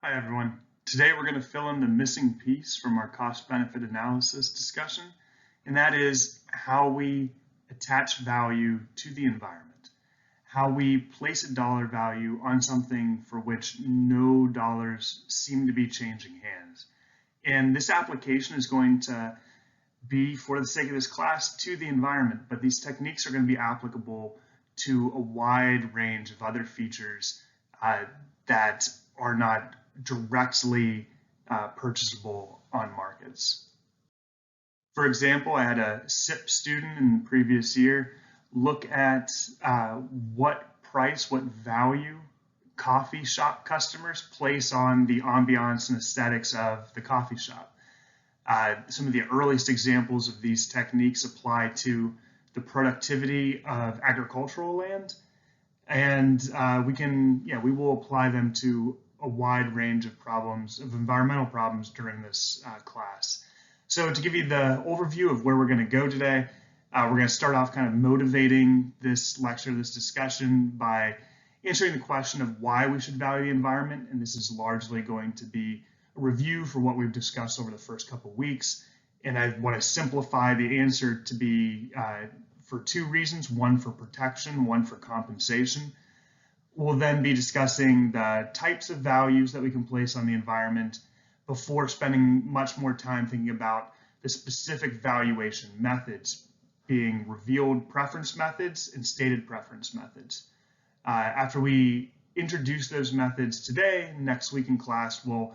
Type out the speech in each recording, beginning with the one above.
Hi everyone. Today we're going to fill in the missing piece from our cost-benefit analysis discussion, and that is how we attach value to the environment, how we place a dollar value on something for which no dollars seem to be changing hands. And this application is going to be, for the sake of this class, to the environment, but these techniques are going to be applicable to a wide range of other features that are not directly purchasable on markets. For example, I had a SIP student in the previous year look at what value coffee shop customers place on the ambiance and aesthetics of the coffee shop. Some of the earliest examples of these techniques apply to the productivity of agricultural land, and we will apply them to a wide range of problems, of environmental problems during this class. So to give you the overview of where we're going to go today, we're going to start off kind of motivating this lecture, this discussion, by answering the question of why we should value the environment, and this is largely going to be a review for what we've discussed over the first couple of weeks, and I want to simplify the answer to be for two reasons, one for protection, one for compensation. We'll then be discussing the types of values that we can place on the environment before spending much more time thinking about the specific valuation methods, being revealed preference methods and stated preference methods. After we introduce those methods today, next week in class, we'll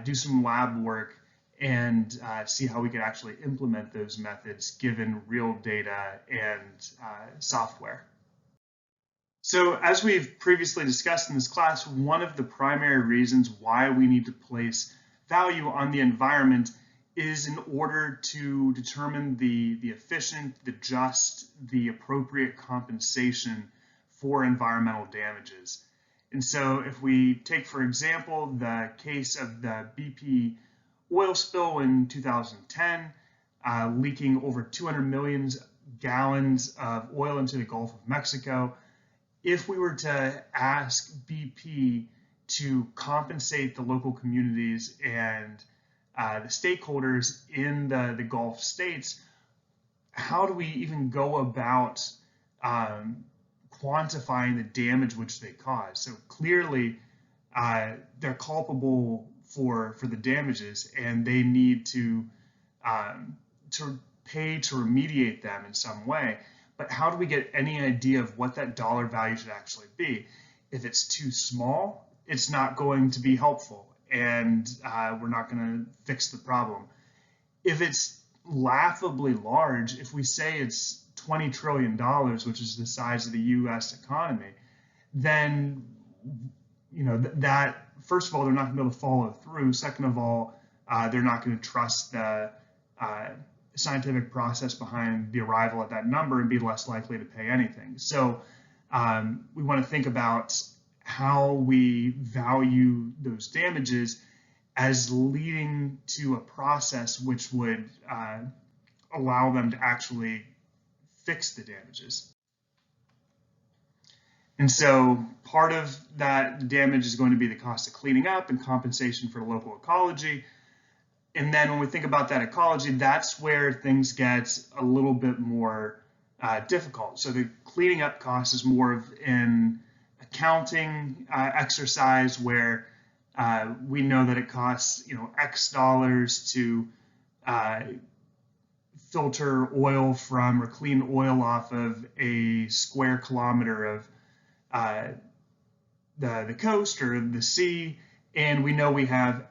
do some lab work and see how we could actually implement those methods given real data and software. So as we've previously discussed in this class, one of the primary reasons why we need to place value on the environment is in order to determine the efficient, the just, the appropriate compensation for environmental damages. And so if we take, for example, the case of the BP oil spill in 2010, leaking over 200 million gallons of oil into the Gulf of Mexico, if we were to ask BP to compensate the local communities and the stakeholders in the Gulf states, how do we even go about quantifying the damage which they caused? So clearly, they're culpable for the damages, and they need to pay to remediate them in some way. But how do we get any idea of what that dollar value should actually be? If it's too small, it's not going to be helpful, and we're not going to fix the problem. If it's laughably large, if we say it's $20 trillion, which is the size of the U.S. economy, then that, first of all, they're not going to be able to follow through. Second of all, they're not going to trust the scientific process behind the arrival at that number and be less likely to pay anything. So we want to think about how we value those damages as leading to a process which would allow them to actually fix the damages. And so part of that damage is going to be the cost of cleaning up and compensation for the local ecology. And then when we think about that ecology, that's where things get a little bit more difficult. So the cleaning up cost is more of an accounting exercise where we know that it costs X dollars to filter oil from or clean oil off of a square kilometer of the coast or the sea, and we know we have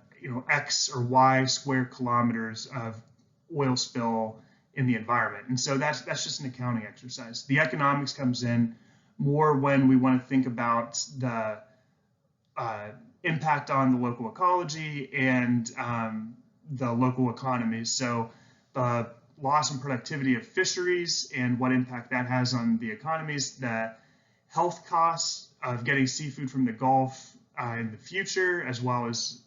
X or Y square kilometers of oil spill in the environment. And so that's just an accounting exercise. The economics comes in more when we want to think about the impact on the local ecology and the local economies. So the loss in productivity of fisheries and what impact that has on the economies, the health costs of getting seafood from the Gulf in the future, as well as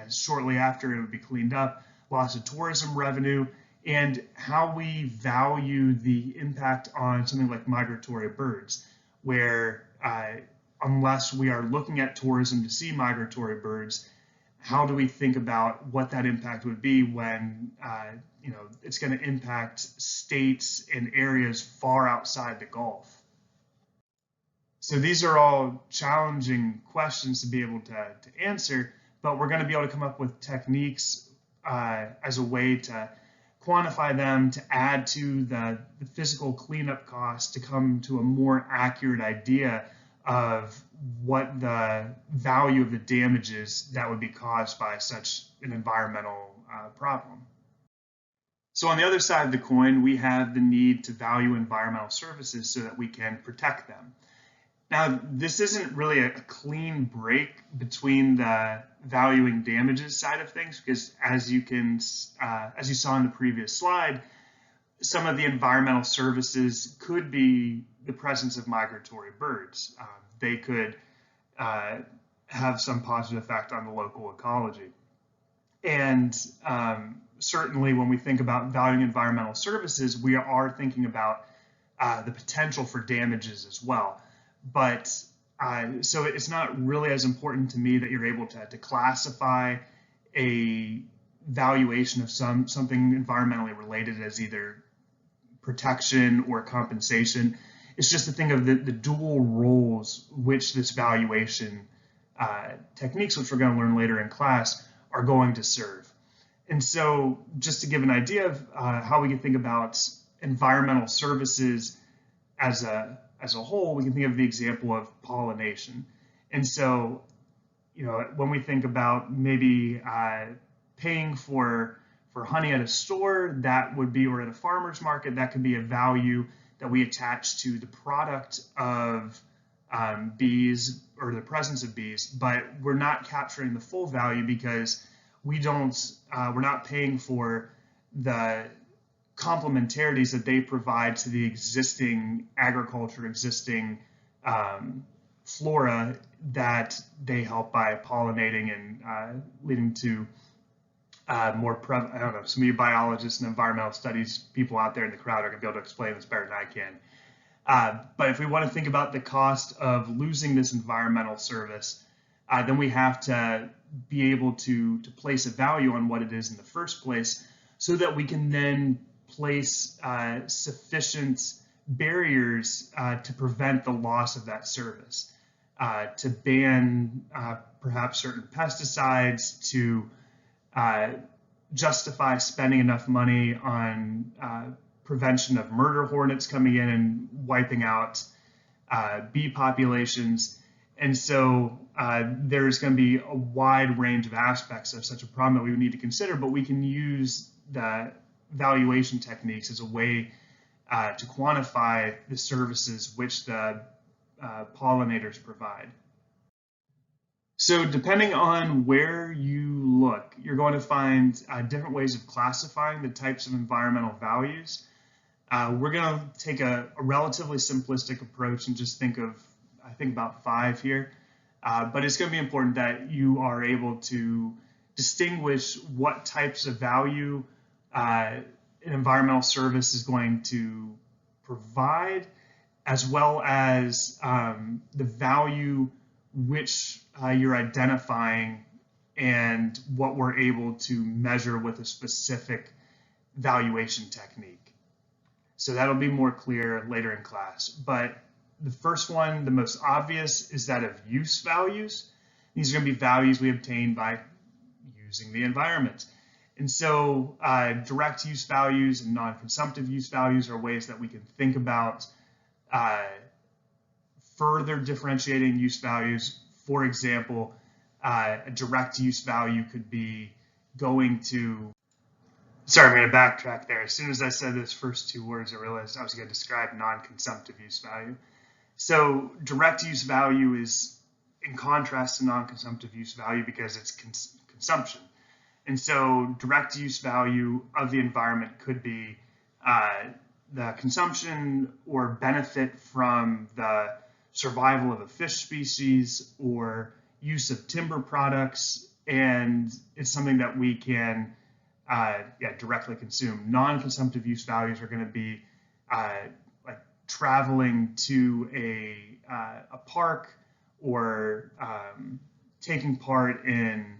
shortly after it would be cleaned up, loss of tourism revenue, and how we value the impact on something like migratory birds, where unless we are looking at tourism to see migratory birds, how do we think about what that impact would be when it's going to impact states and areas far outside the Gulf? So these are all challenging questions to be able to answer, but we're going to be able to come up with techniques as a way to quantify them, to add to the physical cleanup cost, to come to a more accurate idea of what the value of the damages that would be caused by such an environmental problem. So on the other side of the coin, we have the need to value environmental services so that we can protect them. Now, this isn't really a clean break between the valuing damages side of things, because as you saw in the previous slide, some of the environmental services could be the presence of migratory birds. They could have some positive effect on the local ecology. And certainly when we think about valuing environmental services, we are thinking about the potential for damages as well. But so it's not really as important to me that you're able to classify a valuation of something environmentally related as either protection or compensation. It's just to think of the dual roles which this valuation techniques, which we're going to learn later in class, are going to serve. And so just to give an idea of how we can think about environmental services as a whole, we can think of the example of pollination. And so, when we think about maybe paying for honey at a store, that would be, or at a farmer's market, that could be a value that we attach to the product of bees or the presence of bees, but we're not capturing the full value because we're not paying for the complementarities that they provide to the existing agriculture, existing flora that they help by pollinating and leading to more I don't know, some of you biologists and environmental studies people out there in the crowd are going to be able to explain this better than I can. But if we want to think about the cost of losing this environmental service, then we have to be able to place a value on what it is in the first place so that we can then place sufficient barriers to prevent the loss of that service, to ban perhaps certain pesticides, to justify spending enough money on prevention of murder hornets coming in and wiping out bee populations. And so there's going to be a wide range of aspects of such a problem that we would need to consider, but we can use the valuation techniques as a way to quantify the services which the pollinators provide. So depending on where you look, you're going to find different ways of classifying the types of environmental values. We're going to take a relatively simplistic approach and just think about 5 here. But it's going to be important that you are able to distinguish what types of value an environmental service is going to provide, as well as the value which you're identifying and what we're able to measure with a specific valuation technique. So that'll be more clear later in class. But the first one, the most obvious, is that of use values. These are going to be values we obtain by using the environment. And so direct use values and non-consumptive use values are ways that we can think about further differentiating use values. For example, a direct use value could be going to, sorry, I'm going to backtrack there. As soon as I said those first 2 words, I realized I was going to describe non-consumptive use value. So direct use value is in contrast to non-consumptive use value because it's consumption. And so direct use value of the environment could be the consumption or benefit from the survival of a fish species or use of timber products, and it's something that we can directly consume. Non-consumptive use values are going to be like traveling to a park or taking part in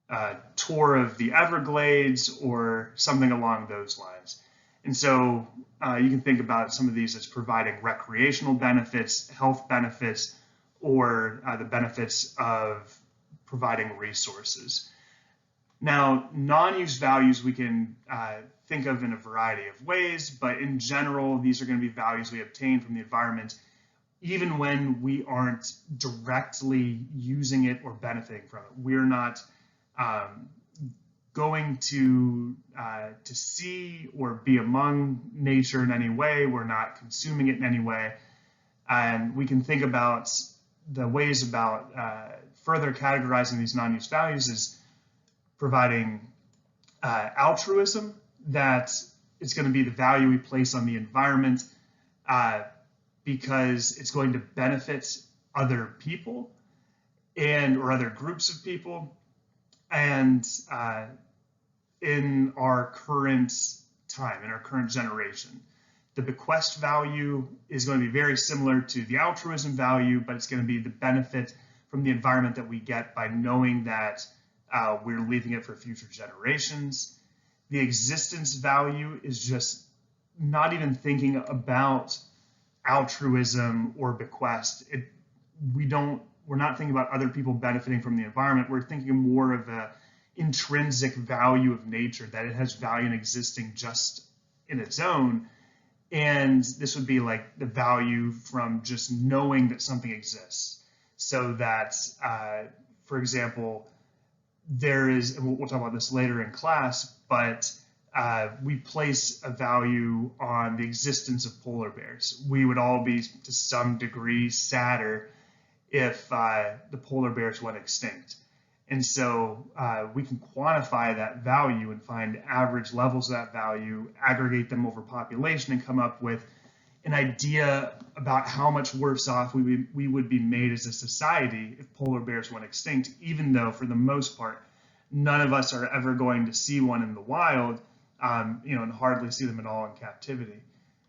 a tour of the Everglades or something along those lines. And so you can think about some of these as providing recreational benefits, health benefits, or the benefits of providing resources. Now, non-use values we can think of in a variety of ways, but in general, these are going to be values we obtain from the environment, even when we aren't directly using it or benefiting from it. We're not going to see or be among nature in any way. We're not consuming it in any way. And we can think about the ways about further categorizing these non-use values as providing altruism, that it's going to be the value we place on the environment because it's going to benefit other people or other groups of people. And in our current time, in our current generation, the bequest value is going to be very similar to the altruism value, but it's going to be the benefit from the environment that we get by knowing that we're leaving it for future generations. The existence value is just not even thinking about altruism or bequest. We're not thinking about other people benefiting from the environment. We're thinking more of an intrinsic value of nature, that it has value in existing just in its own. And this would be like the value from just knowing that something exists. So that, for example, there is, and we'll talk about this later in class, but we place a value on the existence of polar bears. We would all be, to some degree, sadder if the polar bears went extinct. And so we can quantify that value and find average levels of that value, aggregate them over population, and come up with an idea about how much worse off we would be made as a society if polar bears went extinct, even though for the most part, none of us are ever going to see one in the wild, and hardly see them at all in captivity.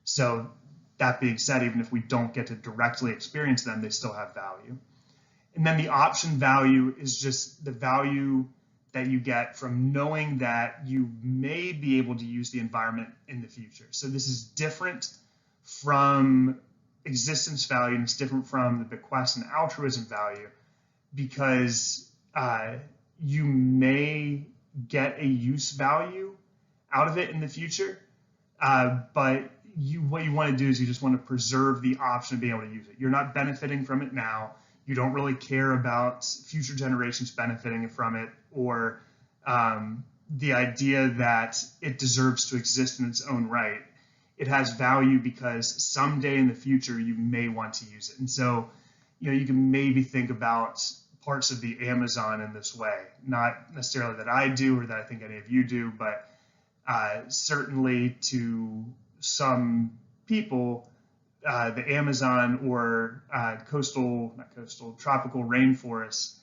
So that being said, even if we don't get to directly experience them, they still have value. And then the option value is just the value that you get from knowing that you may be able to use the environment in the future. So this is different from existence value, and it's different from the bequest and altruism value, because you may get a use value out of it in the future, but what you want to do is you just want to preserve the option of being able to use it. You're not benefiting from it now. You don't really care about future generations benefiting from it, or the idea that it deserves to exist in its own right. It has value because someday in the future you may want to use it. And so, you can maybe think about parts of the Amazon in this way. Not necessarily that I do or that I think any of you do, but certainly to some people, the Amazon or tropical rainforests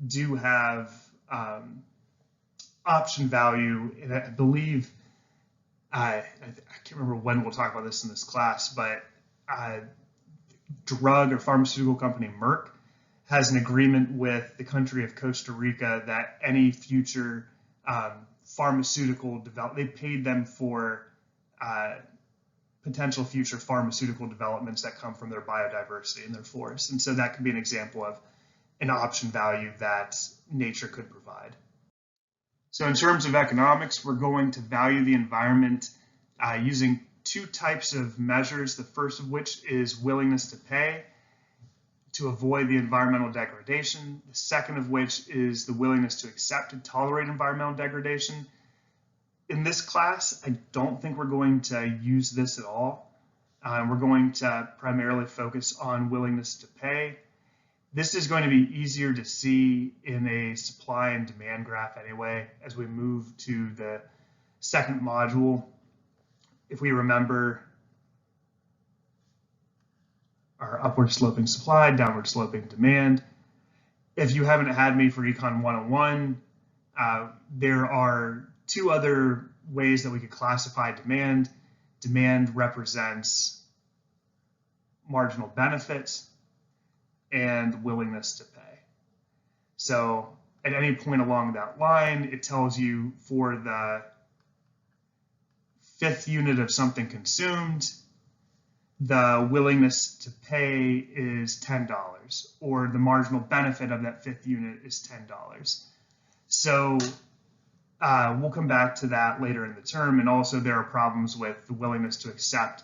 do have option value. And I believe, I can't remember when we'll talk about this in this class, but drug or pharmaceutical company Merck has an agreement with the country of Costa Rica that any future pharmaceutical development, they paid them for potential future pharmaceutical developments that come from their biodiversity in their forests. And so that could be an example of an option value that nature could provide. So in terms of economics, we're going to value the environment using two types of measures, the first of which is willingness to pay to avoid the environmental degradation. The second of which is the willingness to accept and tolerate environmental degradation. In this class, I don't think we're going to use this at all. We're going to primarily focus on willingness to pay. This is going to be easier to see in a supply and demand graph anyway, as we move to the second module. If we remember our upward sloping supply, downward sloping demand. If you haven't had me for Econ 101, there are two other ways that we could classify demand. Demand represents marginal benefits, and willingness to pay. So at any point along that line, it tells you for the 5th unit of something consumed, the willingness to pay is $10, or the marginal benefit of that 5th unit is $10. So we'll come back to that later in the term, and also there are problems with the willingness to accept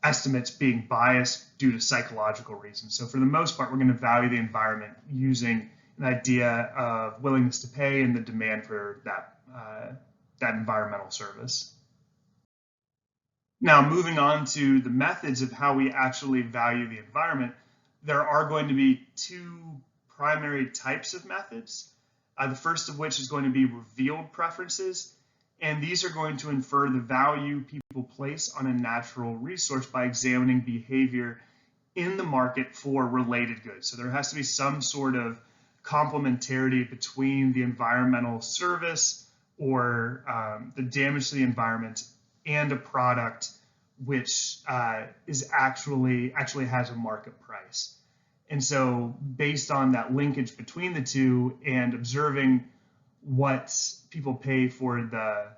estimates being biased due to psychological reasons. So for the most part, we're going to value the environment using an idea of willingness to pay and the demand for that environmental service. Now, moving on to the methods of how we actually value the environment, there are going to be 2 primary types of methods. The first of which is going to be revealed preferences, and these are going to infer the value people place on a natural resource by examining behavior in the market for related goods. So there has to be some sort of complementarity between the environmental service or the damage to the environment and a product which is actually has a market price. And so based on that linkage between the two and observing what people pay for the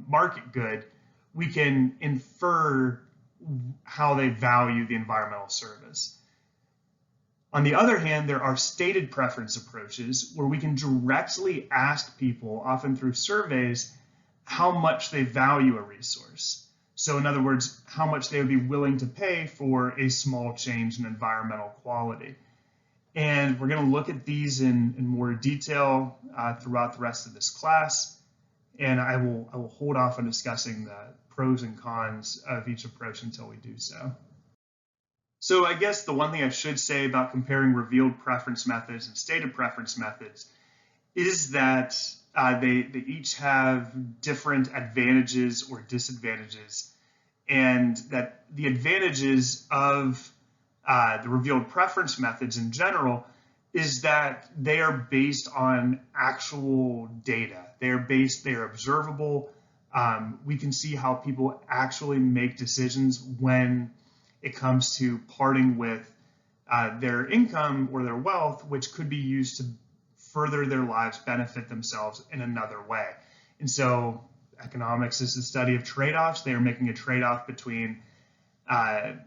market good, we can infer how they value the environmental service. On the other hand, there are stated preference approaches where we can directly ask people, often through surveys, how much they value a resource. So in other words, how much they would be willing to pay for a small change in environmental quality. And we're going to look at these in more detail throughout the rest of this class. And I will hold off on discussing the pros and cons of each approach until we do so. So I guess the one thing I should say about comparing revealed preference methods and stated preference methods is that they each have different advantages or disadvantages, and that the advantages of the revealed preference methods in general is that they are based on actual data. They are observable. We can see how people actually make decisions when it comes to parting with their income or their wealth, which could be used to further their lives, benefit themselves in another way. And so economics is the study of trade-offs. They are making a trade-off between an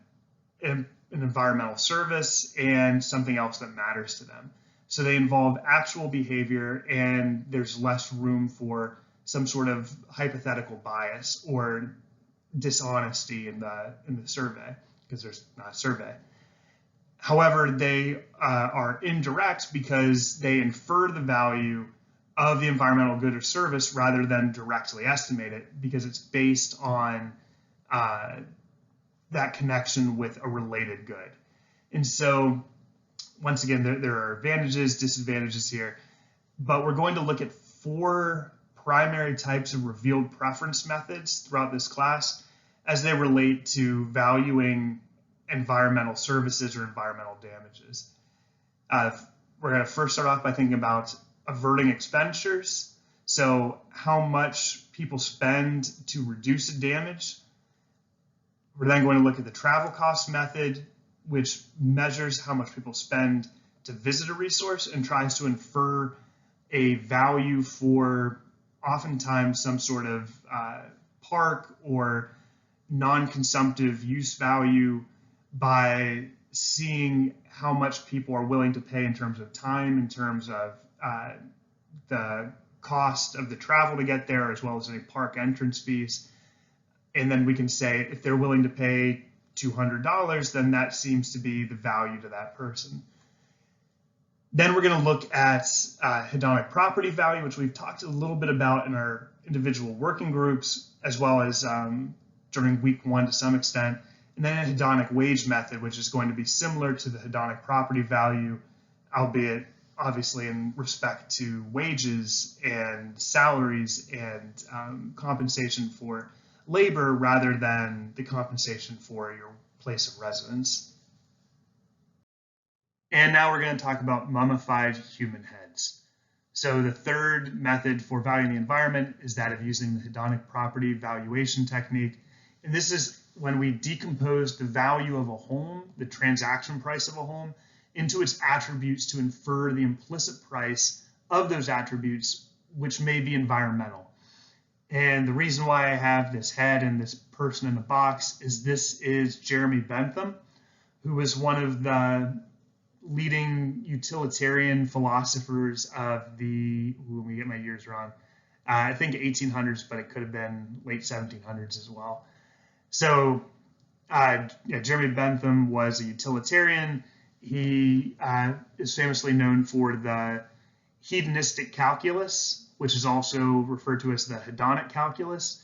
environmental service and something else that matters to them. So they involve actual behavior, and there's less room for some sort of hypothetical bias or dishonesty in the survey, because there's not a survey. However, they are indirect because they infer the value of the environmental good or service rather than directly estimate it, because it's based on that connection with a related good. And so, once again, there are advantages, disadvantages here, but we're going to look at 4 primary types of revealed preference methods throughout this class as they relate to valuing environmental services or environmental damages. We're going to first start off by thinking about averting expenditures. So how much people spend to reduce a damage. We're then going to look at the travel cost method, which measures how much people spend to visit a resource and tries to infer a value for oftentimes some sort of park or non-consumptive use value by seeing how much people are willing to pay in terms of time, in terms of the cost of the travel to get there, as well as any park entrance fees. And then we can say if they're willing to pay $200, then that seems to be the value to that person. Then we're going to look at hedonic property value, which we've talked a little bit about in our individual working groups, as well as during week 1 to some extent. And then a hedonic wage method, which is going to be similar to the hedonic property value, albeit obviously in respect to wages and salaries and compensation for labor rather than the compensation for your place of residence. And now we're going to talk about mummified human heads. So the third method for valuing the environment is that of using the hedonic property valuation technique. And this is when we decompose the value of a home, the transaction price of a home, into its attributes to infer the implicit price of those attributes, which may be environmental. And the reason why I have this head and this person in the box is this is Jeremy Bentham, who was one of the leading utilitarian philosophers of the, let me get my years wrong, I think 1800s, but it could have been late 1700s as well. So Jeremy Bentham was a utilitarian. He is famously known for the hedonistic calculus, which is also referred to as the hedonic calculus.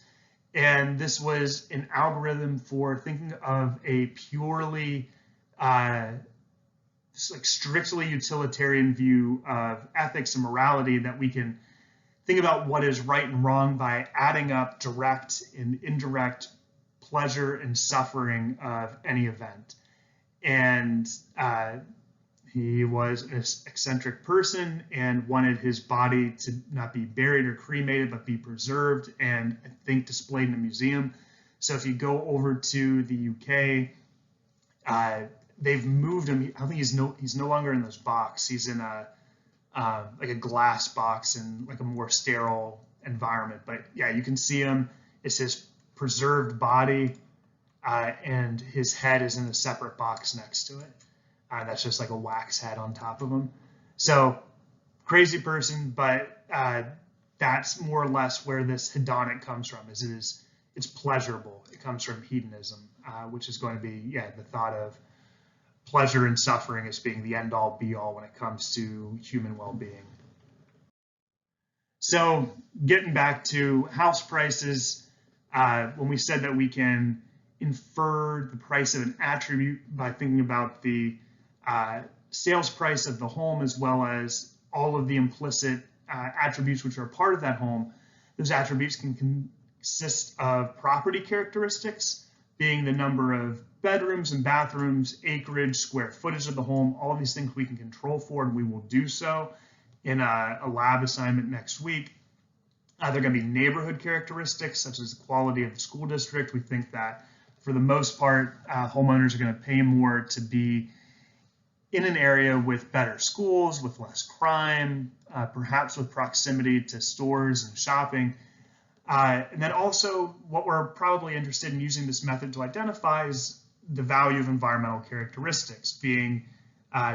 And this was an algorithm for thinking of a purely strictly utilitarian view of ethics and morality, that we can think about what is right and wrong by adding up direct and indirect pleasure and suffering of any event. And he was an eccentric person and wanted his body to not be buried or cremated, but be preserved and, I think, displayed in a museum. So if you go over to the UK, they've moved him. I think he's no longer in this box. He's in like a glass box in like a more sterile environment. But yeah, you can see him. It's his preserved body, and his head is in a separate box next to it. That's just like a wax head on top of him. So crazy person, but that's more or less where this hedonic comes from. It's pleasurable. It comes from hedonism, which is going to be the thought of pleasure and suffering as being the end all be all when it comes to human well-being. So getting back to house prices, when we said that we can infer the price of an attribute by thinking about the sales price of the home, as well as all of the implicit attributes which are part of that home, those attributes can consist of property characteristics, being the number of bedrooms and bathrooms, acreage, square footage of the home. All of these things we can control for, and we will do so in a lab assignment next week. They're going to be neighborhood characteristics, such as the quality of the school district. We think that for the most part, homeowners are going to pay more to be in an area with better schools, with less crime, perhaps with proximity to stores and shopping. And then also what we're probably interested in using this method to identify is the value of environmental characteristics, being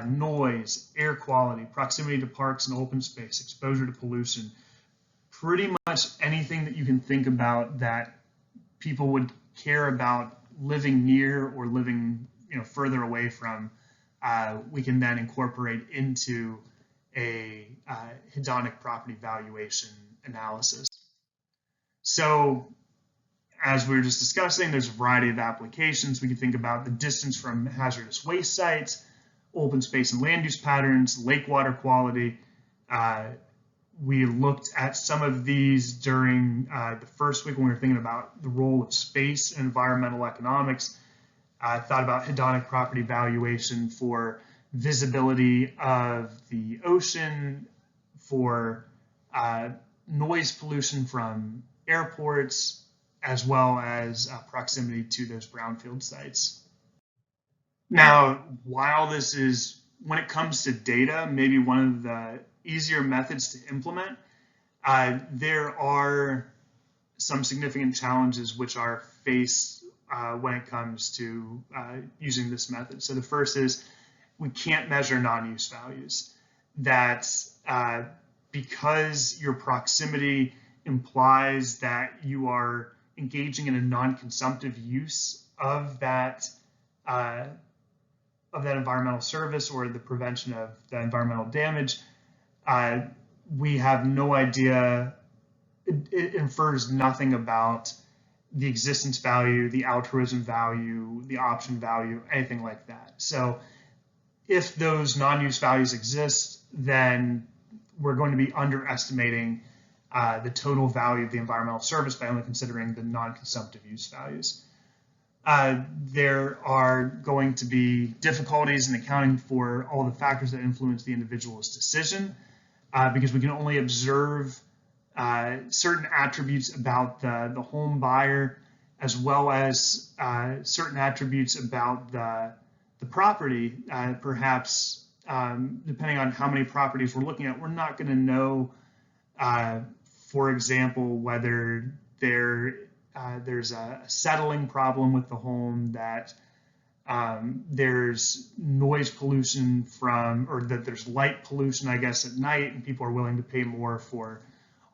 noise, air quality, proximity to parks and open space, exposure to pollution, pretty much anything that you can think about that people would care about living near or living further away from. We can then incorporate into a hedonic property valuation analysis. So as we were just discussing, there's a variety of applications. We can think about the distance from hazardous waste sites, open space and land use patterns, lake water quality. We looked at some of these during the first week when we were thinking about the role of space and environmental economics. I thought about hedonic property valuation for visibility of the ocean, for noise pollution from airports, as well as proximity to those brownfield sites. Now, while this is, when it comes to data, maybe one of the easier methods to implement, there are some significant challenges which are faced when it comes to using this method. So the first is we can't measure non-use values. That because your proximity implies that you are engaging in a non-consumptive use of that environmental service or the prevention of the environmental damage, we have no idea. It infers nothing about the existence value, the altruism value, the option value, anything like that. So if those non-use values exist, then we're going to be underestimating the total value of the environmental service by only considering the non-consumptive use values. There are going to be difficulties in accounting for all the factors that influence the individual's decision, because we can only observe certain attributes about the home buyer, as well as certain attributes about the property, perhaps depending on how many properties we're looking at, we're not going to know, for example, whether there's a settling problem with the home, that there's noise pollution from, or that there's light pollution, I guess, at night, and people are willing to pay more for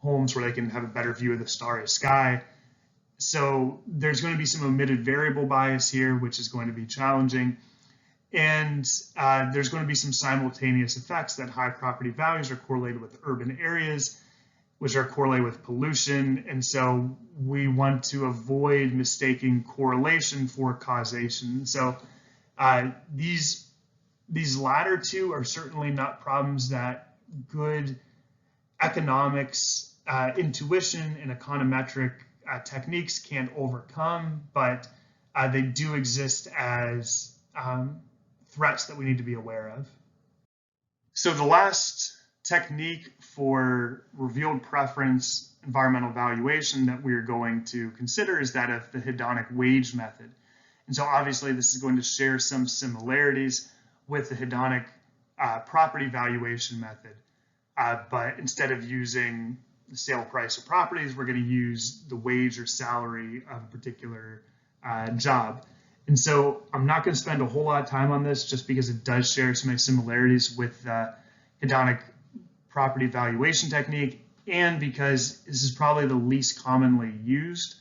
homes where they can have a better view of the starry sky. So there's going to be some omitted variable bias here, which is going to be challenging. And there's going to be some simultaneous effects that high property values are correlated with urban areas, which are correlated with pollution. And so we want to avoid mistaking correlation for causation. So these latter two are certainly not problems that good economics, intuition, and econometric techniques can't overcome, but they do exist as threats that we need to be aware of. So the last technique for revealed preference environmental valuation that we are going to consider is that of the hedonic wage method. And so obviously this is going to share some similarities with the hedonic property valuation method. But instead of using the sale price of properties, we're going to use the wage or salary of a particular job. And so I'm not going to spend a whole lot of time on this just because it does share some similarities with the hedonic property valuation technique, and because this is probably the least commonly used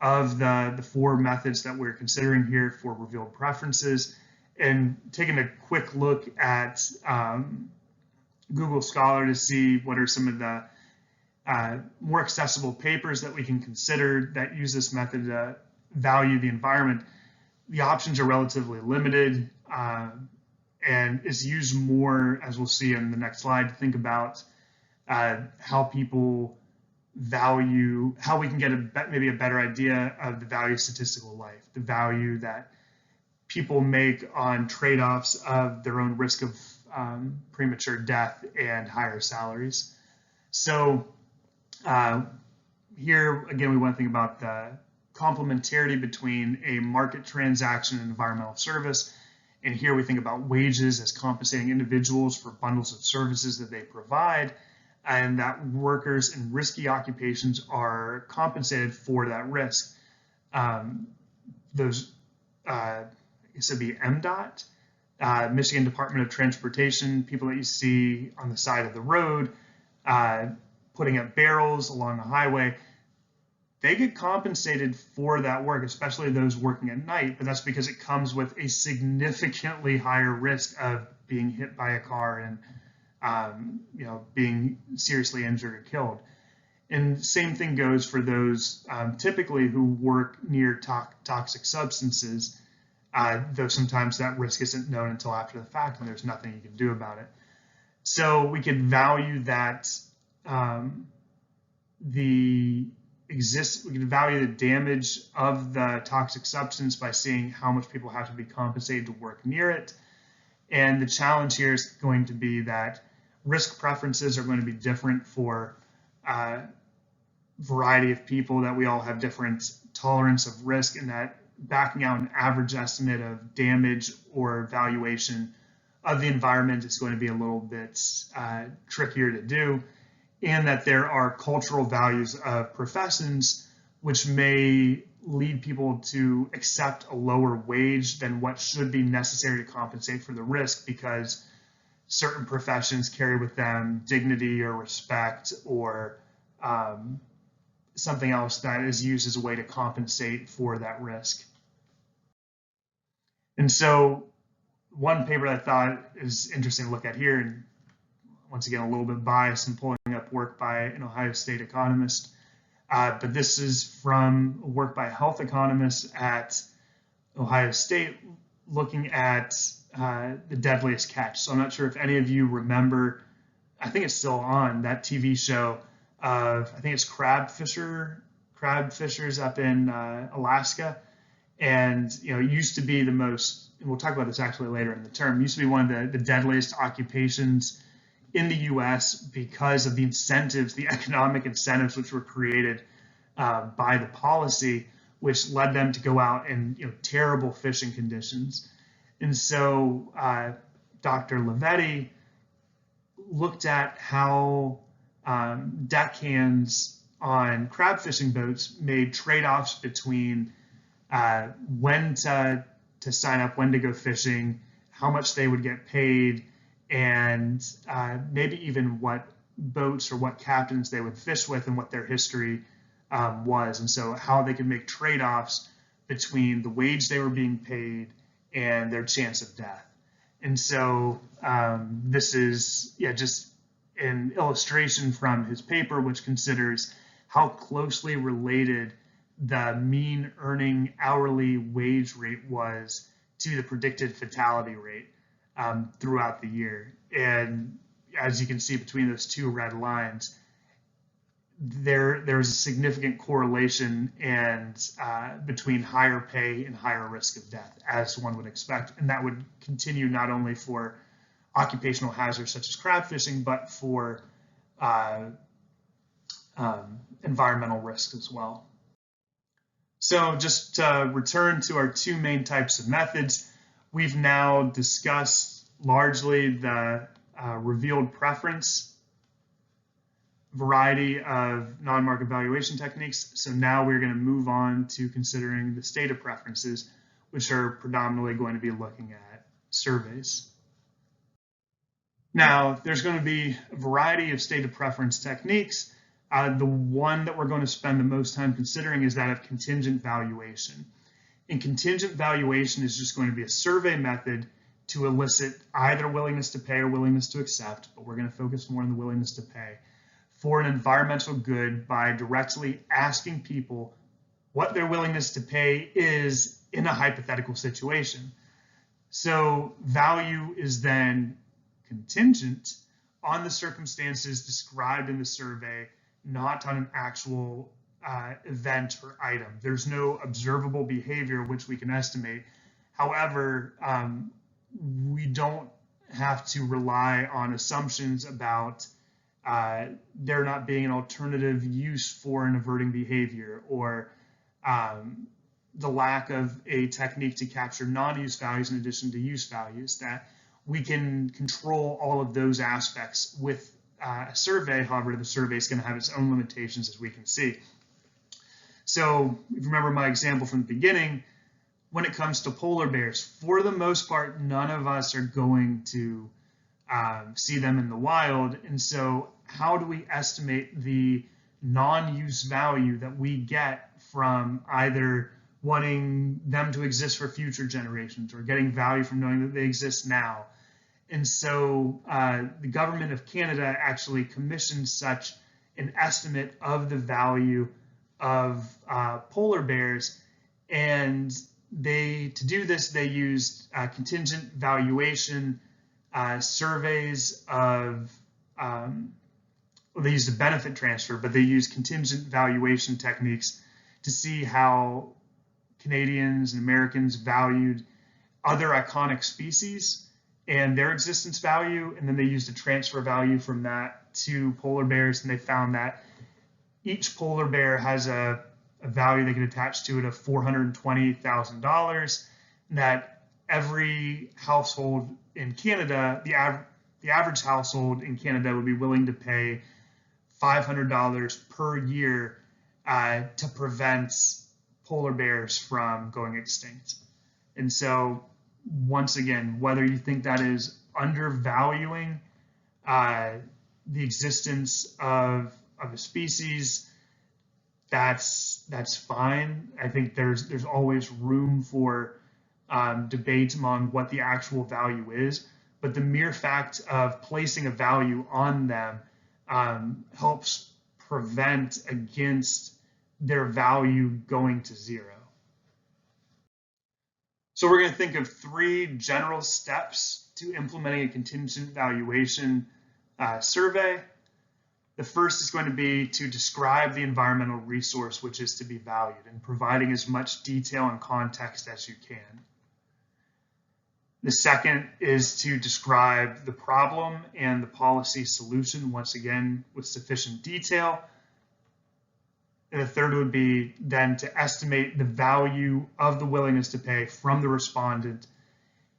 of the four methods that we're considering here for revealed preferences. And taking a quick look at Google Scholar to see what are some of the more accessible papers that we can consider that use this method to value the environment, the options are relatively limited and is used more, as we'll see in the next slide, to think about how people value, how we can get maybe a better idea of the value of statistical life, the value that people make on trade-offs of their own risk of premature death and higher salaries. So here, again, we want to think about the complementarity between a market transaction and environmental service. And here we think about wages as compensating individuals for bundles of services that they provide, and that workers in risky occupations are compensated for that risk. Those, this would be MDOT, Michigan Department of Transportation, people that you see on the side of the road, putting up barrels along the highway. They get compensated for that work, especially those working at night, but that's because it comes with a significantly higher risk of being hit by a car and being seriously injured or killed. And same thing goes for those typically who work near toxic substances, though sometimes that risk isn't known until after the fact and there's nothing you can do about it. So we could value that we can value the damage of the toxic substance by seeing how much people have to be compensated to work near it. And the challenge here is going to be that risk preferences are going to be different for a variety of people, that we all have different tolerance of risk, and that backing out an average estimate of damage or valuation of the environment is going to be a little bit trickier to do. And that there are cultural values of professions which may lead people to accept a lower wage than what should be necessary to compensate for the risk, because certain professions carry with them dignity or respect or something else that is used as a way to compensate for that risk. And so one paper that I thought is interesting to look at here, and once again, a little bit biased in pulling up work by an Ohio State economist, but this is from work by health economists at Ohio State looking at the deadliest catch. So I'm not sure if any of you remember, I think it's still on, that TV show of, I think it's crab fishers up in Alaska. And it used to be the most, and we'll talk about this actually later in the term, used to be one of the deadliest occupations in the US because of the incentives, the economic incentives which were created by the policy, which led them to go out in terrible fishing conditions. And so Dr. Lavetti looked at how deckhands on crab fishing boats made trade-offs between when to sign up, when to go fishing, how much they would get paid, and maybe even what boats or what captains they would fish with and what their history was. And so how they could make trade-offs between the wage they were being paid and their chance of death. And so this is just an illustration from his paper, which considers how closely related the mean earning hourly wage rate was to the predicted fatality rate throughout the year. And as you can see between those two red lines, there's a significant correlation and between higher pay and higher risk of death, as one would expect. And that would continue not only for occupational hazards such as crab fishing, but for environmental risks as well. So just to return to our two main types of methods, we've now discussed largely the revealed preference variety of non-market valuation techniques. So now we're going to move on to considering the state of preferences, which are predominantly going to be looking at surveys. Now, there's going to be a variety of state of preference techniques. The one that we're going to spend the most time considering is that of contingent valuation. And contingent valuation is just going to be a survey method to elicit either willingness to pay or willingness to accept, but we're going to focus more on the willingness to pay, for an environmental good by directly asking people what their willingness to pay is in a hypothetical situation. So value is then contingent on the circumstances described in the survey, not on an actual event or item. There's no observable behavior which we can estimate. However, we don't have to rely on assumptions about there not being an alternative use for an averting behavior, or the lack of a technique to capture non-use values in addition to use values, that we can control all of those aspects with a survey. However, the survey is going to have its own limitations, as we can see. So if you remember my example from the beginning, when it comes to polar bears, for the most part, none of us are going to see them in the wild. And so how do we estimate the non-use value that we get from either wanting them to exist for future generations or getting value from knowing that they exist now? And so the government of Canada actually commissioned such an estimate of the value of polar bears. And to do this, they used contingent valuation surveys of, they used a benefit transfer, but they used contingent valuation techniques to see how Canadians and Americans valued other iconic species and their existence value. And then they used a transfer value from that to polar bears. And they found that each polar bear has a value they can attach to it of $420,000, that every household in Canada, the average household in Canada would be willing to pay $500 per year to prevent polar bears from going extinct. And so once again, whether you think that is undervaluing the existence of a species, that's fine. I think there's always room for debate among what the actual value is, but the mere fact of placing a value on them helps prevent against their value going to zero. So we're going to think of three general steps to implementing a contingent valuation survey. The first is going to be to describe the environmental resource which is to be valued, and providing as much detail and context as you can. The second is to describe the problem and the policy solution, once again with sufficient detail. And the third would be then to estimate the value of the willingness to pay from the respondent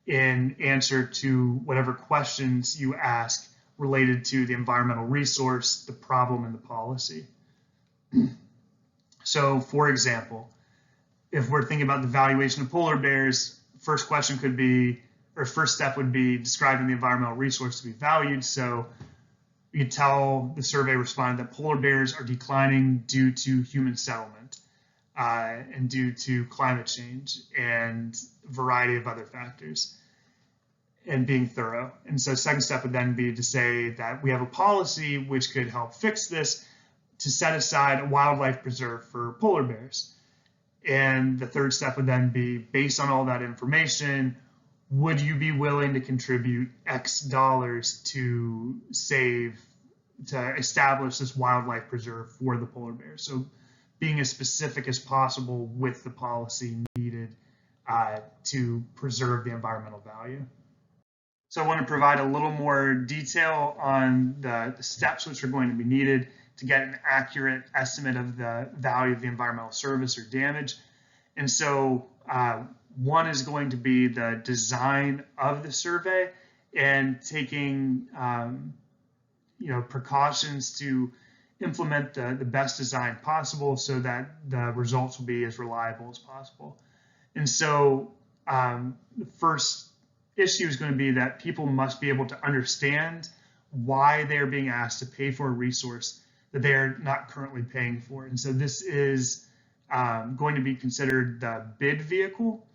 in answer to whatever questions you ask related to the environmental resource, the problem, and the policy. So, for example, if we're thinking about the valuation of polar bears, first question could be, or first step would be describing the environmental resource to be valued. So you could tell the survey respondent that polar bears are declining due to human settlement and due to climate change and a variety of other factors, and being thorough. And so second step would then be to say that we have a policy which could help fix this, to set aside a wildlife preserve for polar bears. And the third step would then be, based on all that information, would you be willing to contribute X dollars to establish this wildlife preserve for the polar bears? So being as specific as possible with the policy needed to preserve the environmental value. So I want to provide a little more detail on the steps which are going to be needed to get an accurate estimate of the value of the environmental service or damage. And so one is going to be the design of the survey and taking precautions to implement the best design possible so that the results will be as reliable as possible. And so the first issue is going to be that people must be able to understand why they're being asked to pay for a resource that they're not currently paying for. And so this is going to be considered the bid vehicle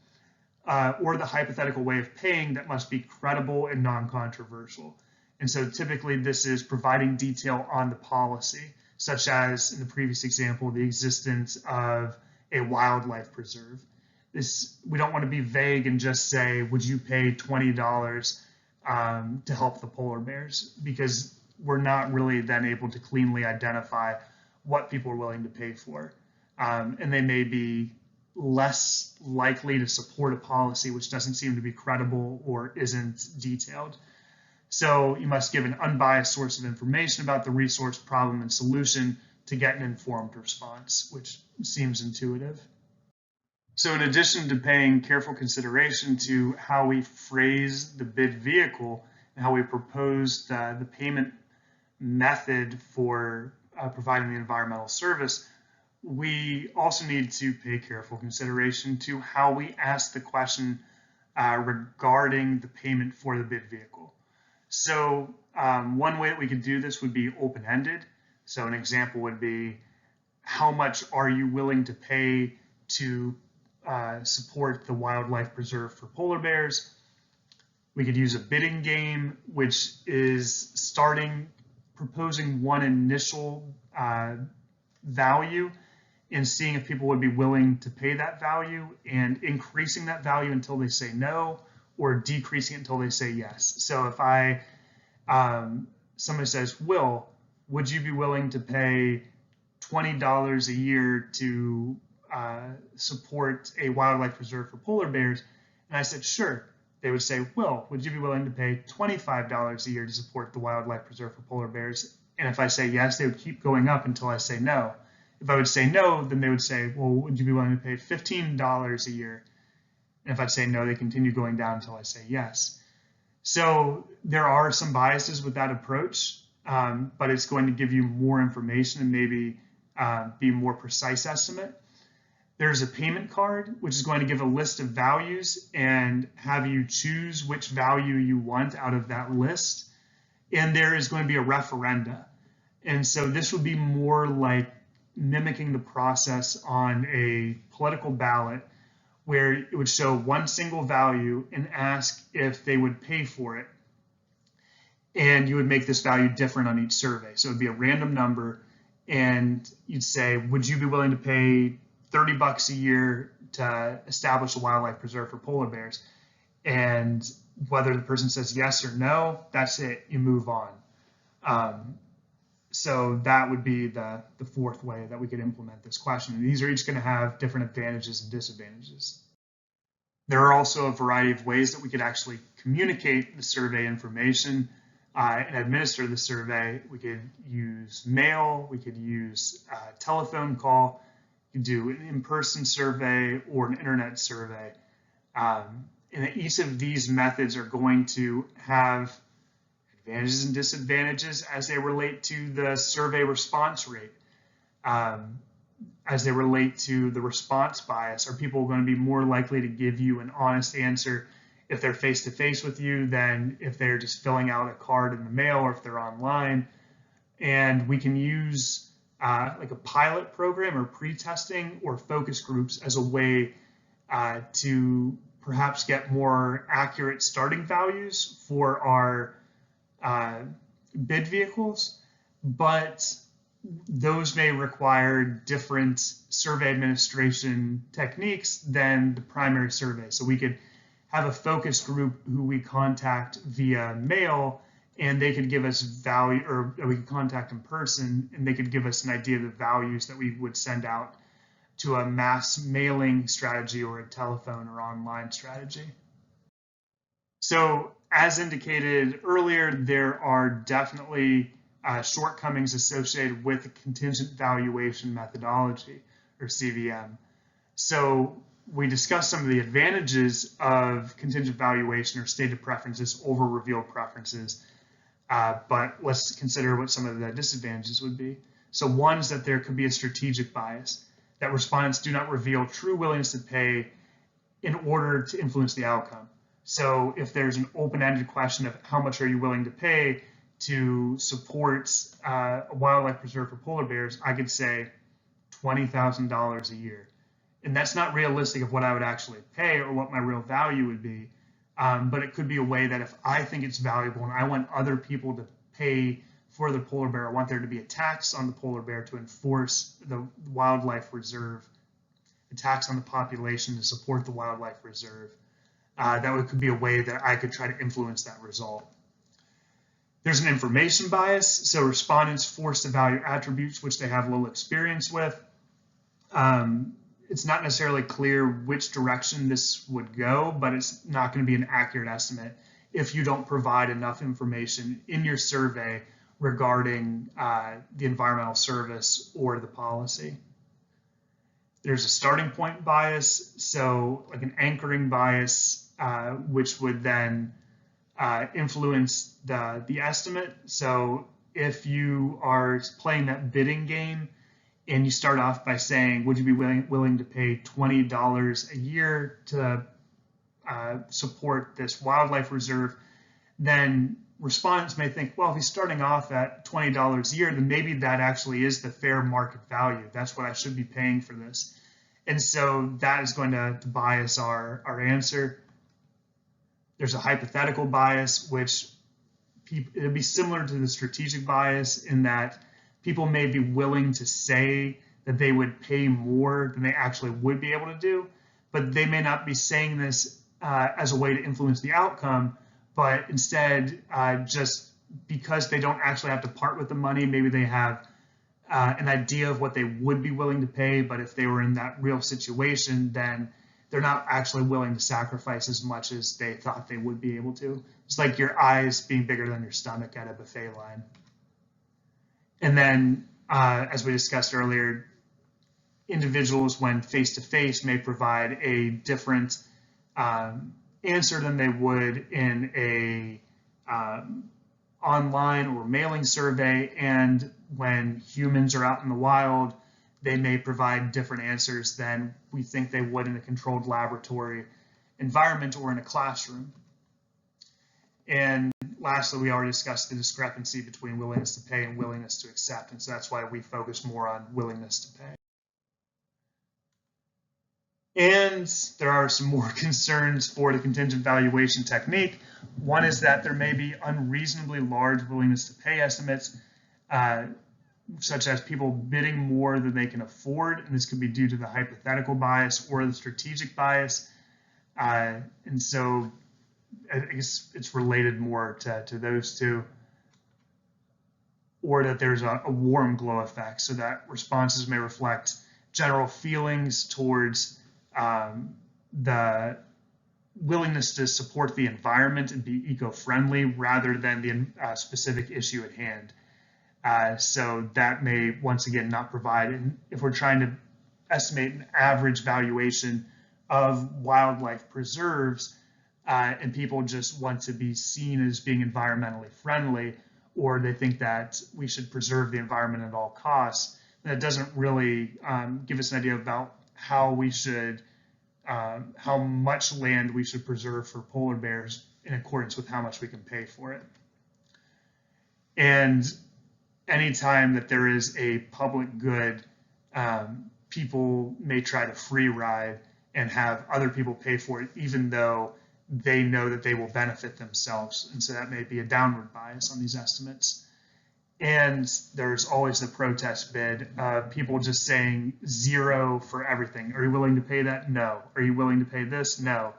or the hypothetical way of paying that must be credible and non-controversial. And so typically this is providing detail on the policy, such as in the previous example, the existence of a wildlife preserve. We don't want to be vague and just say, would you pay $20 to help the polar bears? Because we're not really then able to cleanly identify what people are willing to pay for. And they may be less likely to support a policy which doesn't seem to be credible or isn't detailed. So you must give an unbiased source of information about the resource, problem, and solution to get an informed response, which seems intuitive. So in addition to paying careful consideration to how we phrase the bid vehicle and how we propose the payment method for providing the environmental service, we also need to pay careful consideration to how we ask the question regarding the payment for the bid vehicle. So one way that we could do this would be open-ended. So an example would be, how much are you willing to pay to support the wildlife preserve for polar bears? We could use a bidding game, which is proposing one initial value and seeing if people would be willing to pay that value and increasing that value until they say no, or decreasing it until they say yes. So if somebody says, Will, would you be willing to pay $20 a year to support a wildlife preserve for polar bears? And I said, sure. They would say, Will, would you be willing to pay $25 a year to support the wildlife preserve for polar bears? And if I say yes, they would keep going up until I say no. If I would say no, then they would say, well, would you be willing to pay $15 a year? And if I'd say no, they continue going down until I say yes. So there are some biases with that approach, but it's going to give you more information and maybe be a more precise estimate. There's a payment card, which is going to give a list of values and have you choose which value you want out of that list. And there is going to be a referenda. And so this would be more like mimicking the process on a political ballot, where it would show one single value and ask if they would pay for it. And you would make this value different on each survey. So it would be a random number, and you'd say, would you be willing to pay $30 a year to establish a wildlife preserve for polar bears? And whether the person says yes or no, that's it, you move on. So that would be the fourth way that we could implement this question. And these are each going to have different advantages and disadvantages. There are also a variety of ways that we could actually communicate the survey information and administer the survey. We could use mail, we could use a telephone call, you could do an in-person survey or an internet survey. And each of these methods are going to have advantages and disadvantages as they relate to the survey response rate, as they relate to the response bias. Are people going to be more likely to give you an honest answer if they're face-to-face with you than if they're just filling out a card in the mail or if they're online? And we can use like a pilot program or pre-testing or focus groups as a way to perhaps get more accurate starting values for our bid vehicles, but those may require different survey administration techniques than the primary survey. So we could have a focus group who we contact via mail, and they could give us value, or we could contact in person, and they could give us an idea of the values that we would send out to a mass mailing strategy or a telephone or online strategy. So as indicated earlier, there are definitely shortcomings associated with the contingent valuation methodology, or CVM. So we discussed some of the advantages of contingent valuation or stated preferences over revealed preferences, but let's consider what some of the disadvantages would be. So one is that there could be a strategic bias, that respondents do not reveal true willingness to pay in order to influence the outcome. So if there's an open-ended question of how much are you willing to pay to support a wildlife preserve for polar bears, I could say $20,000 a year. And that's not realistic of what I would actually pay or what my real value would be. But it could be a way that if I think it's valuable and I want other people to pay for the polar bear, I want there to be a tax on the polar bear to enforce the wildlife reserve, a tax on the population to support the wildlife reserve. That could be a way that I could try to influence that result. There's an information bias, so respondents forced to value attributes which they have little experience with. It's not necessarily clear which direction this would go, but it's not going to be an accurate estimate if you don't provide enough information in your survey regarding the environmental service or the policy. There's a starting point bias, so like an anchoring bias, which would then influence the estimate. So if you are playing that bidding game and you start off by saying, would you be willing to pay $20 a year to support this wildlife reserve, then respondents may think, well, if he's starting off at $20 a year, then maybe that actually is the fair market value. That's what I should be paying for this. And so that is going to bias our answer. There's a hypothetical bias, which it'll be similar to the strategic bias in that people may be willing to say that they would pay more than they actually would be able to do, but they may not be saying this as a way to influence the outcome, but instead just because they don't actually have to part with the money, maybe they have an idea of what they would be willing to pay, but if they were in that real situation, then they're not actually willing to sacrifice as much as they thought they would be able to. It's like your eyes being bigger than your stomach at a buffet line. And then, as we discussed earlier, individuals when face-to-face may provide a different answer than they would in a online or mailing survey, and when humans are out in the wild, they may provide different answers than we think they would in a controlled laboratory environment or in a classroom. And lastly, we already discussed the discrepancy between willingness to pay and willingness to accept, and so that's why we focus more on willingness to pay. And there are some more concerns for the contingent valuation technique. One is that there may be unreasonably large willingness to pay estimates, such as people bidding more than they can afford, and this could be due to the hypothetical bias or the strategic bias. And so I guess it's related more to those two. Or that there's a warm glow effect, so that responses may reflect general feelings towards the willingness to support the environment and be eco-friendly rather than the specific issue at hand. So that may, once again, not provide, and if we're trying to estimate an average valuation of wildlife preserves, and people just want to be seen as being environmentally friendly, or they think that we should preserve the environment at all costs, that doesn't really give us an idea about how we should, how much land we should preserve for polar bears in accordance with how much we can pay for it. And anytime that there is a public good, people may try to free ride and have other people pay for it, even though they know that they will benefit themselves. And so that may be a downward bias on these estimates. And there's always the protest bid, people just saying zero for everything. Are you willing to pay that? No. Are you willing to pay this? No.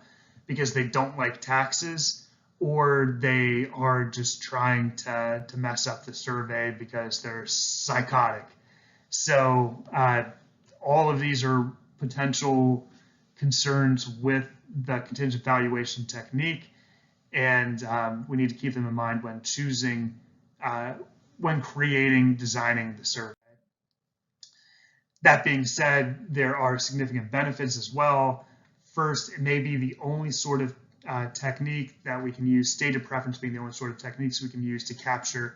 Because they don't like taxes, or they are just trying to mess up the survey because they're psychotic. So all of these are potential concerns with the contingent valuation technique, and we need to keep them in mind when choosing, when creating, designing the survey. That being said, there are significant benefits as well. First, it may be the only sort of technique that we can use, stated preference being the only sort of techniques we can use to capture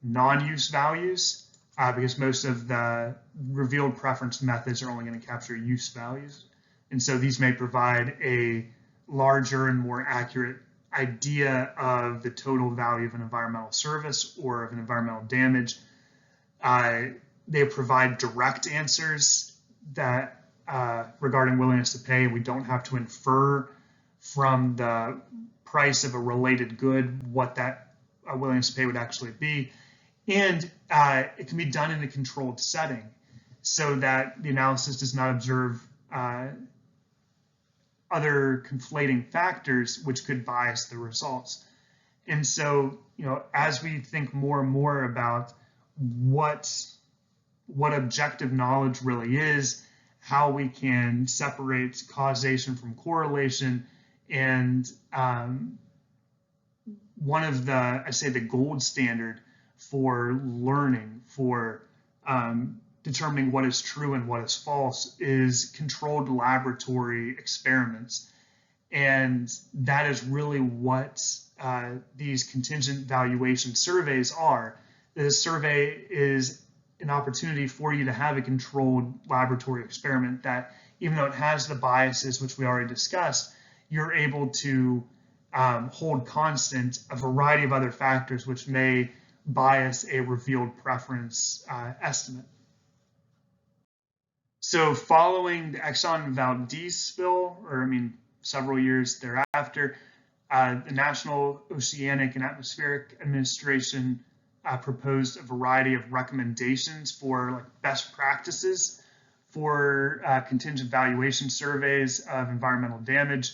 non-use values, because most of the revealed preference methods are only going to capture use values. And so these may provide a larger and more accurate idea of the total value of an environmental service or of an environmental damage. They provide direct answers that regarding willingness to pay. We don't have to infer from the price of a related good what that willingness to pay would actually be. And it can be done in a controlled setting so that the analysis does not observe other conflating factors which could bias the results. And so, as we think more and more about what objective knowledge really is, how we can separate causation from correlation, and one of the, I say, the gold standard for learning, for determining what is true and what is false, is controlled laboratory experiments. And that is really what these contingent valuation surveys are. The survey is an opportunity for you to have a controlled laboratory experiment that, even though it has the biases which we already discussed, you're able to hold constant a variety of other factors which may bias a revealed preference estimate. So following the Exxon Valdez spill, several years thereafter, the National Oceanic and Atmospheric Administration proposed a variety of recommendations for best practices for contingent valuation surveys of environmental damage.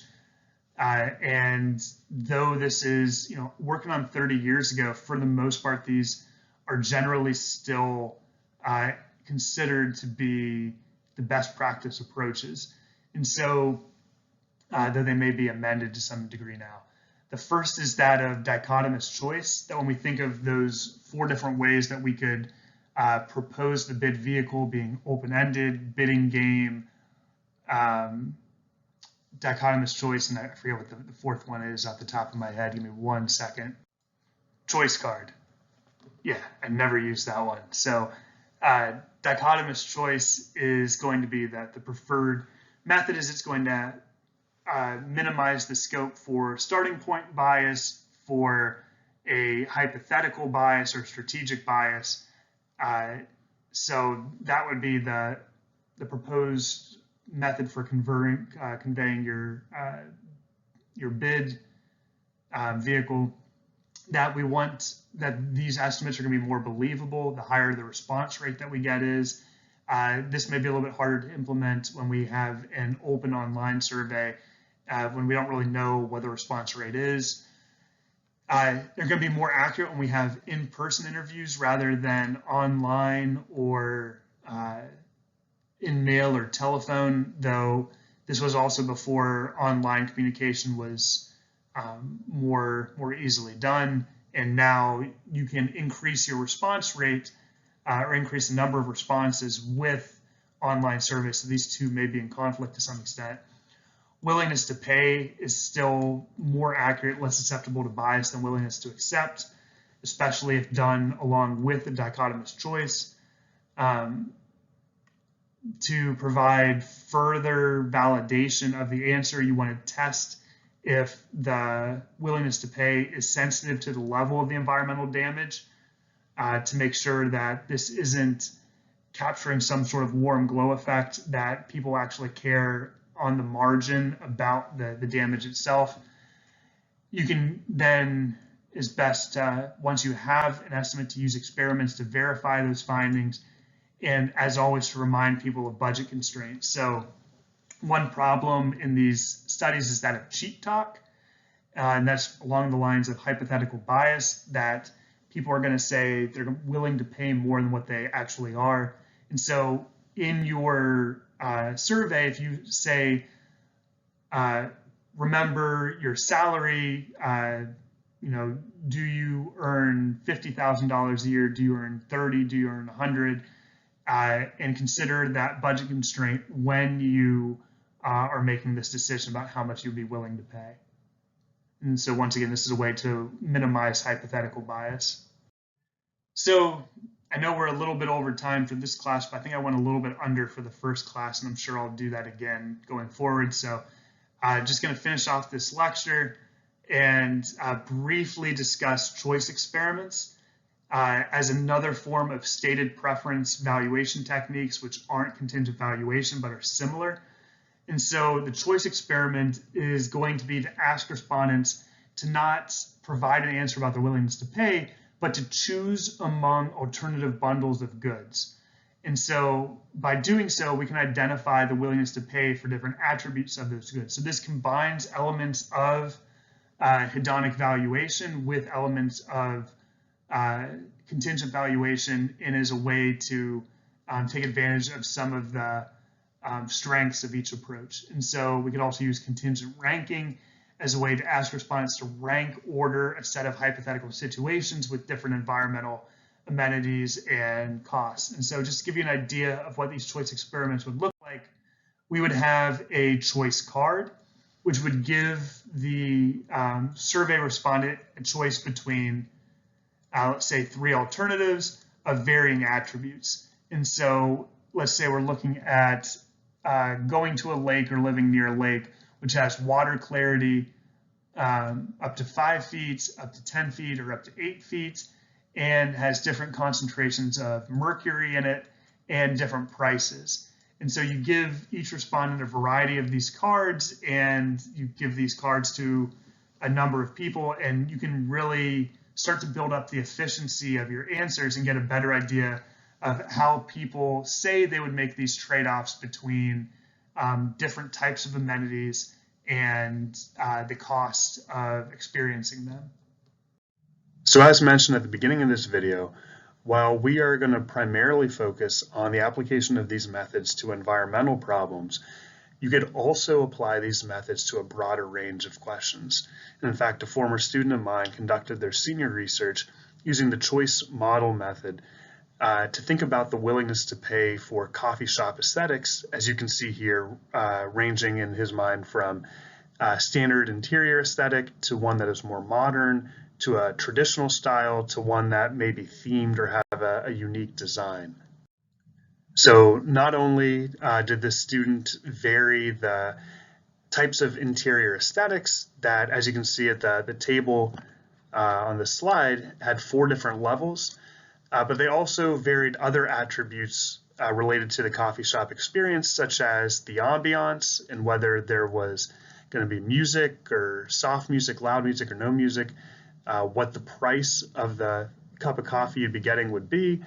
And though this is, working on 30 years ago, for the most part, these are generally still considered to be the best practice approaches. And so, though they may be amended to some degree now. The first is that of dichotomous choice, that when we think of those 4 different ways that we could propose the bid vehicle being open-ended, bidding game, dichotomous choice, and I forget what the 4th one is off the top of my head. Give me 1 second. Choice card. Yeah, I never used that one. So dichotomous choice is going to be that the preferred method is it's going to minimize the scope for starting point bias, for a hypothetical bias or strategic bias. So that would be the proposed method for conveying your bid vehicle. That we want that these estimates are going to be more believable. The higher the response rate that we get is. This may be a little bit harder to implement when we have an open online survey, when we don't really know what the response rate is. They're going to be more accurate when we have in-person interviews rather than online or in mail or telephone, though this was also before online communication was more easily done. And now you can increase your response rate or increase the number of responses with online surveys. So these two may be in conflict to some extent. willingness to pay is still more accurate, less susceptible to bias than willingness to accept, especially if done along with a dichotomous choice. To provide further validation of the answer, you want to test if the willingness to pay is sensitive to the level of the environmental damage, to make sure that this isn't capturing some sort of warm glow effect, that people actually care on the margin about the damage itself. You can then, is best, once you have an estimate, to use experiments to verify those findings, and as always, to remind people of budget constraints. So one problem in these studies is that of cheap talk, and that's along the lines of hypothetical bias, that people are going to say they're willing to pay more than what they actually are. And so in your survey, if you say, remember your salary, do you earn $50,000 a year? Do you earn 30? Do you earn 100? And consider that budget constraint when you are making this decision about how much you'd be willing to pay. And so once again, this is a way to minimize hypothetical bias. So I know we're a little bit over time for this class, but I think I went a little bit under for the first class, and I'm sure I'll do that again going forward. So just going to finish off this lecture and briefly discuss choice experiments as another form of stated preference valuation techniques, which aren't contingent valuation but are similar. And so the choice experiment is going to be to ask respondents to not provide an answer about their willingness to pay, but to choose among alternative bundles of goods. And so by doing so, we can identify the willingness to pay for different attributes of those goods. So this combines elements of hedonic valuation with elements of contingent valuation, and is a way to take advantage of some of the strengths of each approach. And so we could also use contingent ranking as a way to ask respondents to rank order a set of hypothetical situations with different environmental amenities and costs. And so just to give you an idea of what these choice experiments would look like, we would have a choice card, which would give the survey respondent a choice between let's say 3 alternatives of varying attributes. And so let's say we're looking at going to a lake or living near a lake, which has water clarity up to 5 feet, up to 10 feet, or up to 8 feet, and has different concentrations of mercury in it and different prices. And so you give each respondent a variety of these cards, and you give these cards to a number of people, and you can really start to build up the efficiency of your answers and get a better idea of how people say they would make these trade-offs between different types of amenities and the cost of experiencing them. So as mentioned at the beginning of this video, while we are going to primarily focus on the application of these methods to environmental problems, you could also apply these methods to a broader range of questions. And in fact, a former student of mine conducted their senior research using the choice model method to think about the willingness to pay for coffee shop aesthetics, as you can see here, ranging in his mind from standard interior aesthetic to one that is more modern, to a traditional style, to one that may be themed or have a unique design. So not only did the student vary the types of interior aesthetics that, as you can see at the table on the slide, had 4 different levels, but they also varied other attributes related to the coffee shop experience, such as the ambiance and whether there was going to be music or soft music, loud music, or no music, what the price of the cup of coffee you'd be getting would be,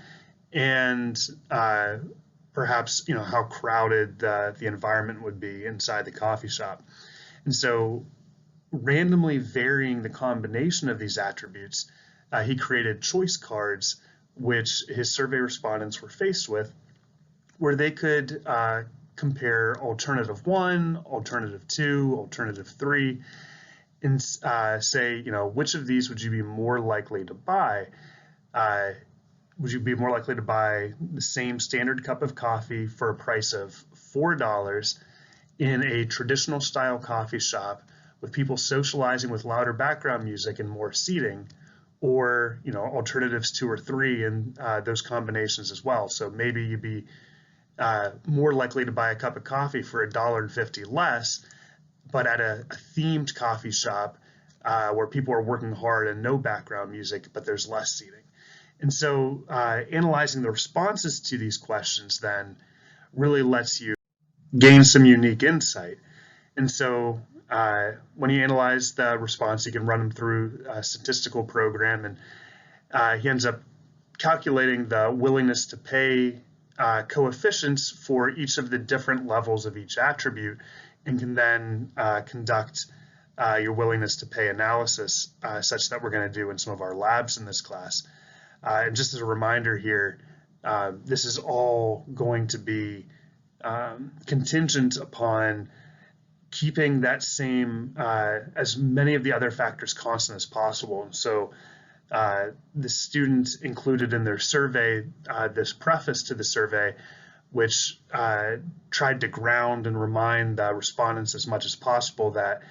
and perhaps how crowded the environment would be inside the coffee shop. And so randomly varying the combination of these attributes, he created choice cards which his survey respondents were faced with, where they could compare alternative 1, alternative 2, alternative 3, and say, which of these would you be more likely to buy? Would you be more likely to buy the same standard cup of coffee for a price of $4 in a traditional style coffee shop with people socializing with louder background music and more seating, or alternatives 2 or 3 and those combinations as well. So maybe you'd be more likely to buy a cup of coffee for $1.50 less, but at a themed coffee shop where people are working hard and no background music, but there's less seating. And so analyzing the responses to these questions then really lets you gain some unique insight. And so when you analyze the response, you can run them through a statistical program, and he ends up calculating the willingness to pay coefficients for each of the different levels of each attribute, and can then conduct your willingness to pay analysis such that we're going to do in some of our labs in this class. And just as a reminder here, this is all going to be contingent upon keeping that same, as many of the other factors constant as possible. And so the students included in their survey this preface to the survey, which tried to ground and remind the respondents as much as possible that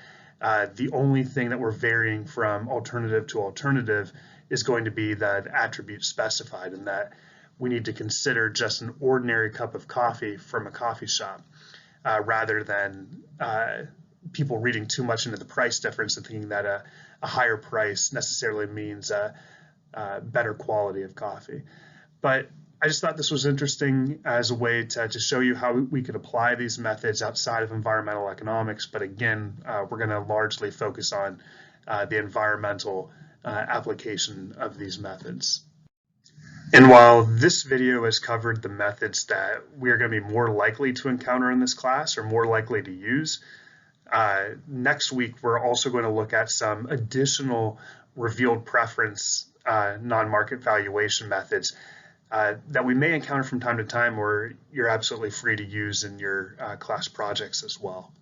the only thing that we're varying from alternative to alternative is going to be the attribute specified, and that we need to consider just an ordinary cup of coffee from a coffee shop rather than people reading too much into the price difference and thinking that a higher price necessarily means a better quality of coffee. But I just thought this was interesting as a way to show you how we could apply these methods outside of environmental economics. But again, we're going to largely focus on the environmental application of these methods. And while this video has covered the methods that we are going to be more likely to encounter in this class or more likely to use, next week we're also going to look at some additional revealed preference non-market valuation methods that we may encounter from time to time, or you're absolutely free to use in your class projects as well.